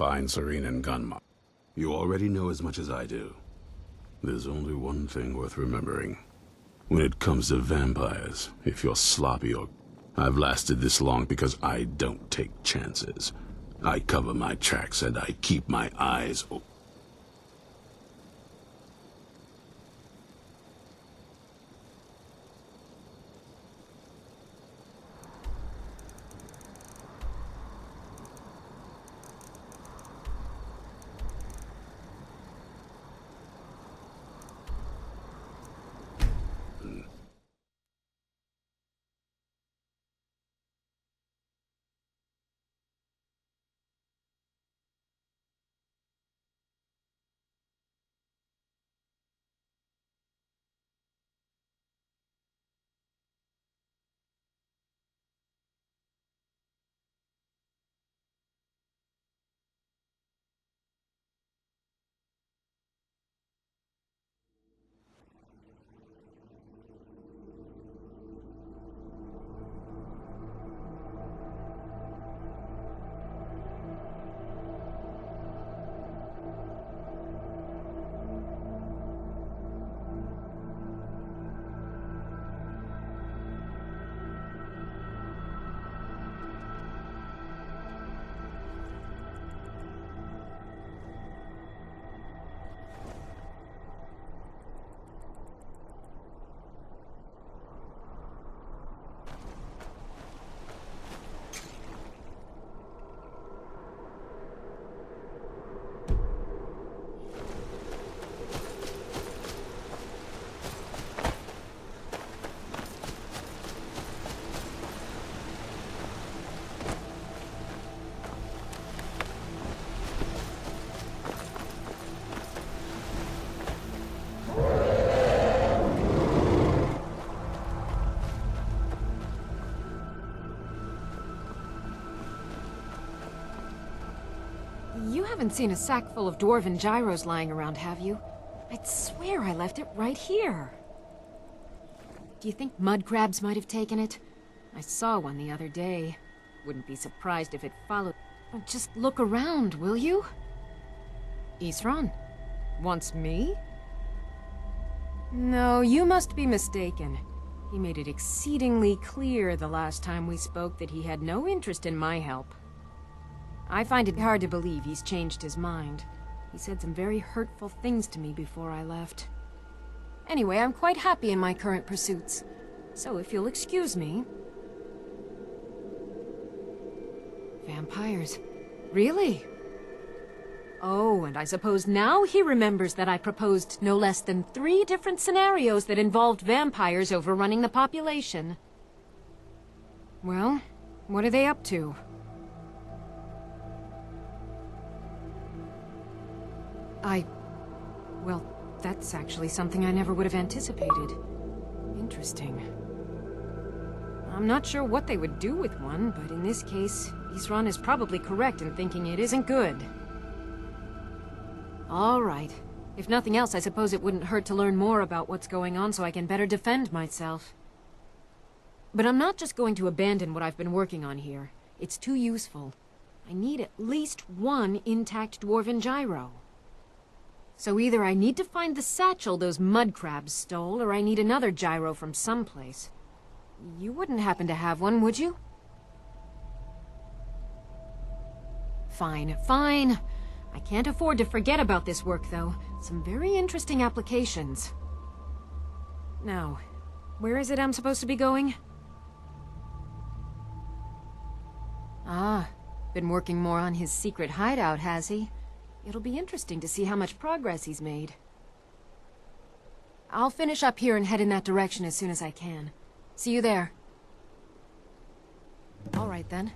find Serene and Gunma. You already know as much as I do. There's only one thing worth remembering. When it comes to vampires, if you're sloppy or... I've lasted this long because I don't take chances. I cover my tracks and I keep my eyes open. You haven't seen a sack full of dwarven gyros lying around, have you? I'd swear I left it right here. Do you think mud crabs might have taken it? I saw one the other day. Wouldn't be surprised if it followed... Oh, just look around, will you? Isran? Wants me? No, you must be mistaken. He made it exceedingly clear the last time we spoke that he had no interest in my help. I find it hard to believe he's changed his mind. He said some very hurtful things to me before I left. Anyway, I'm quite happy in my current pursuits. So if you'll excuse me... Vampires. Really? Oh, and I suppose now he remembers that I proposed no less than 3 different scenarios that involved vampires overrunning the population. Well, what are they up to? Well, that's actually something I never would have anticipated. Interesting. I'm not sure what they would do with one, but in this case, Isran is probably correct in thinking it isn't good. All right. If nothing else, I suppose it wouldn't hurt to learn more about what's going on so I can better defend myself. But I'm not just going to abandon what I've been working on here. It's too useful. I need at least one intact dwarven gyro. So either I need to find the satchel those mud crabs stole, or I need another gyro from someplace. You wouldn't happen to have one, would you? Fine, fine. I can't afford to forget about this work, though. Some very interesting applications. Now, where is it I'm supposed to be going? Ah, been working more on his secret hideout, has he? It'll be interesting to see how much progress he's made. I'll finish up here and head in that direction as soon as I can. See you there. All right, then.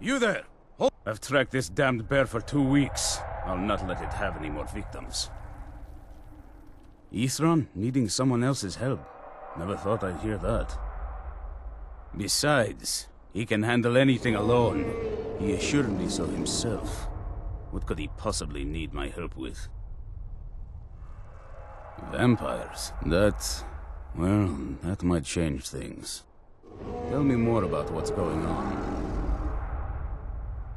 You there! Hold. I've tracked this damned bear for 2 weeks. I'll not let it have any more victims. Isran needing someone else's help. Never thought I'd hear that. Besides, he can handle anything alone. He assured me so himself. What could he possibly need my help with? Vampires. Well, that might change things. Tell me more about what's going on.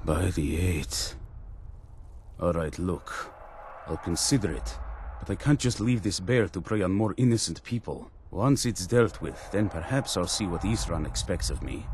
By the 8th. Alright, look. I'll consider it. But I can't just leave this bear to prey on more innocent people. Once it's dealt with, then perhaps I'll see what Isran expects of me.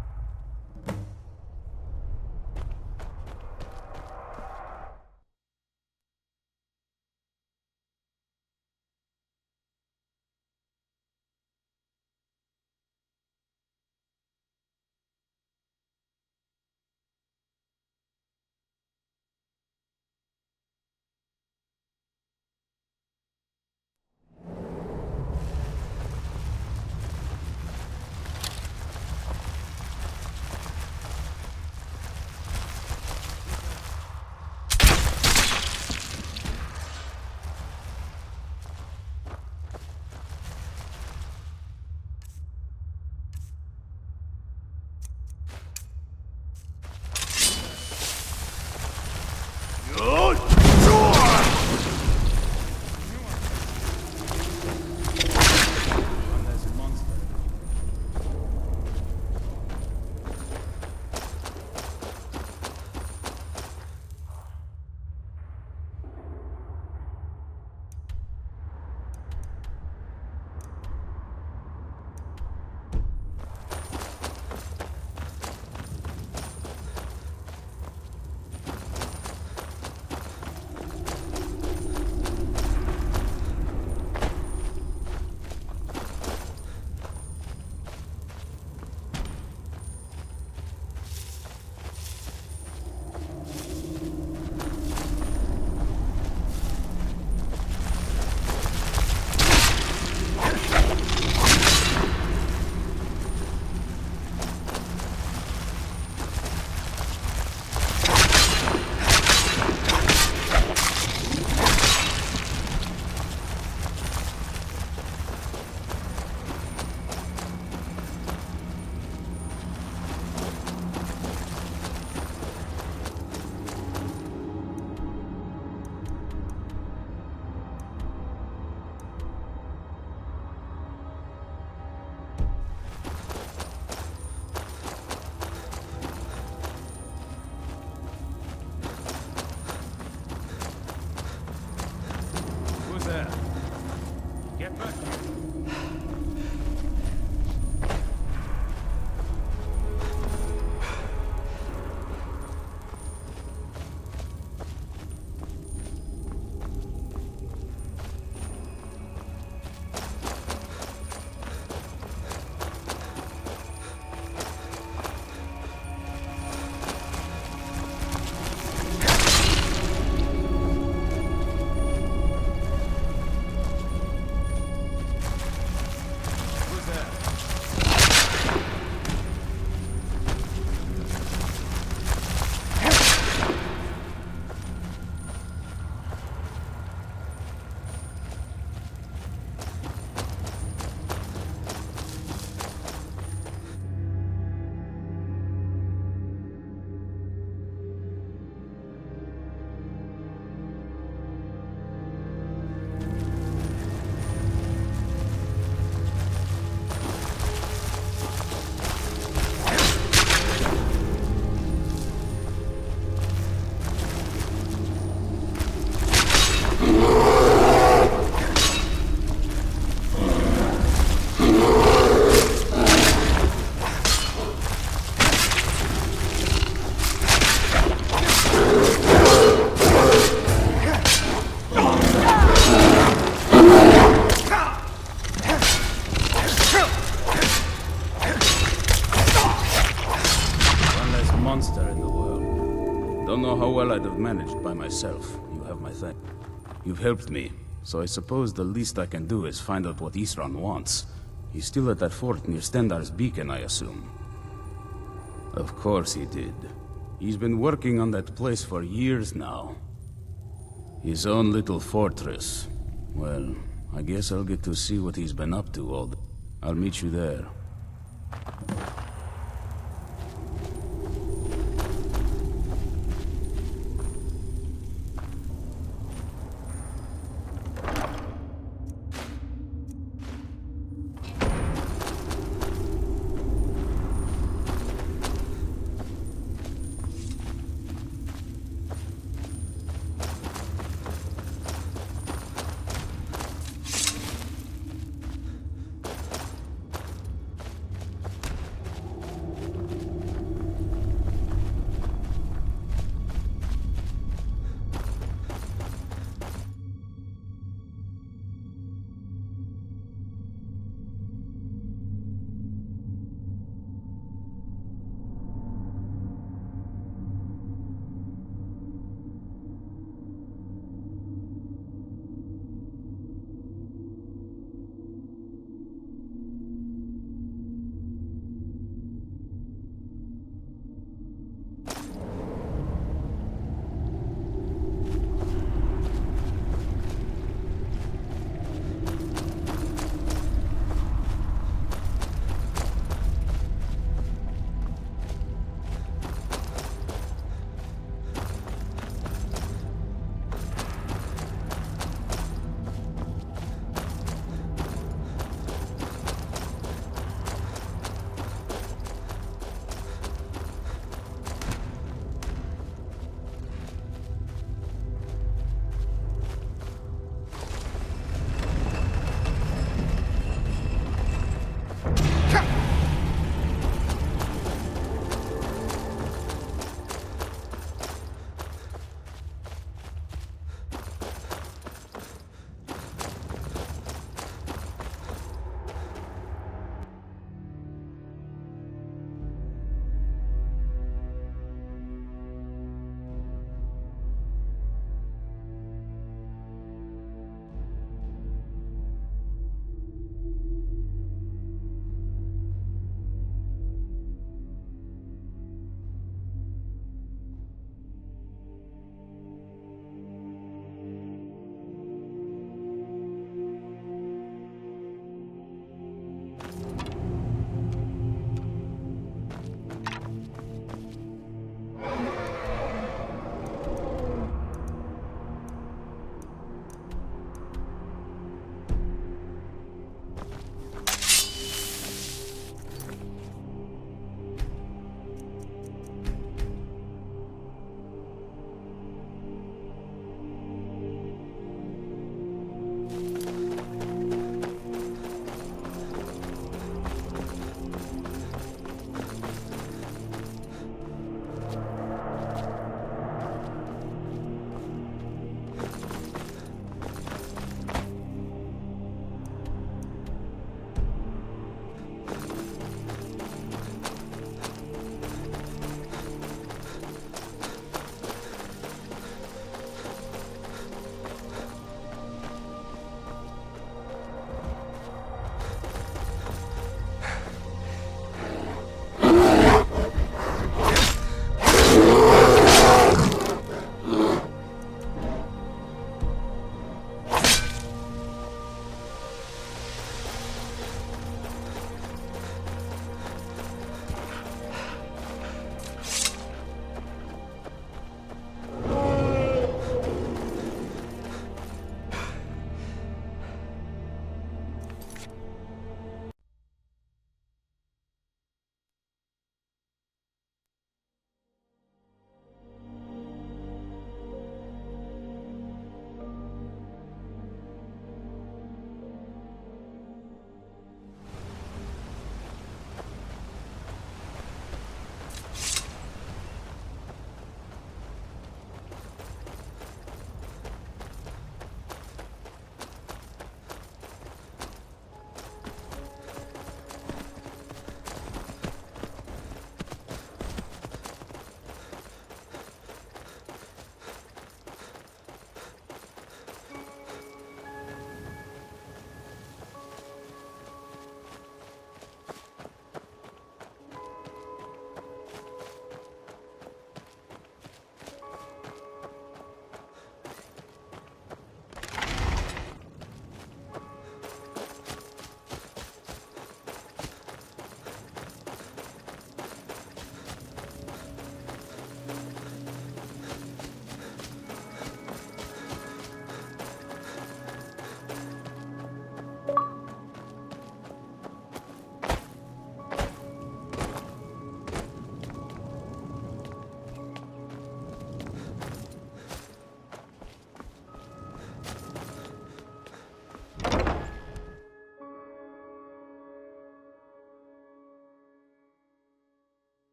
Don't know how well I'd have managed by myself. You have my thanks. You've helped me, so I suppose the least I can do is find out what Isran wants. He's still at that fort near Stendar's beacon, I assume. Of course he did. He's been working on that place for years now. His own little fortress. Well, I guess I'll get to see what he's been up to all day. I'll meet you there.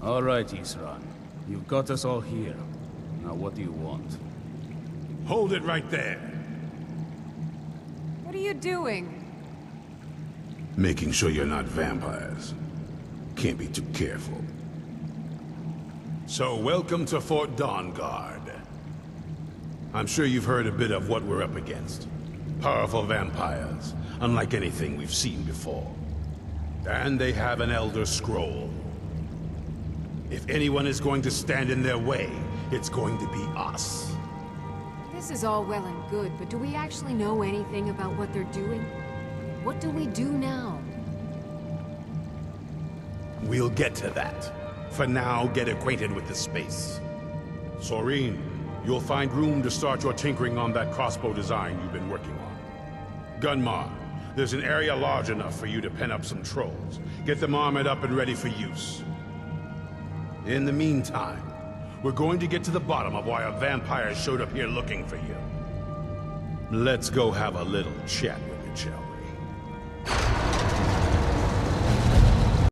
All right, Isran. You've got us all here. Now what do you want? Hold it right there. What are you doing? Making sure you're not vampires. Can't be too careful. So, welcome to Fort Dawnguard. I'm sure you've heard a bit of what we're up against. Powerful vampires, unlike anything we've seen before. And they have an Elder Scroll. If anyone is going to stand in their way, it's going to be us. This is all well and good, but do we actually know anything about what they're doing? What do we do now? We'll get to that. For now, get acquainted with the space. Soreen, you'll find room to start your tinkering on that crossbow design you've been working on. Gunmar, there's an area large enough for you to pen up some trolls. Get them armored up and ready for use. In the meantime, we're going to get to the bottom of why a vampire showed up here looking for you. Let's go have a little chat with it, shall we?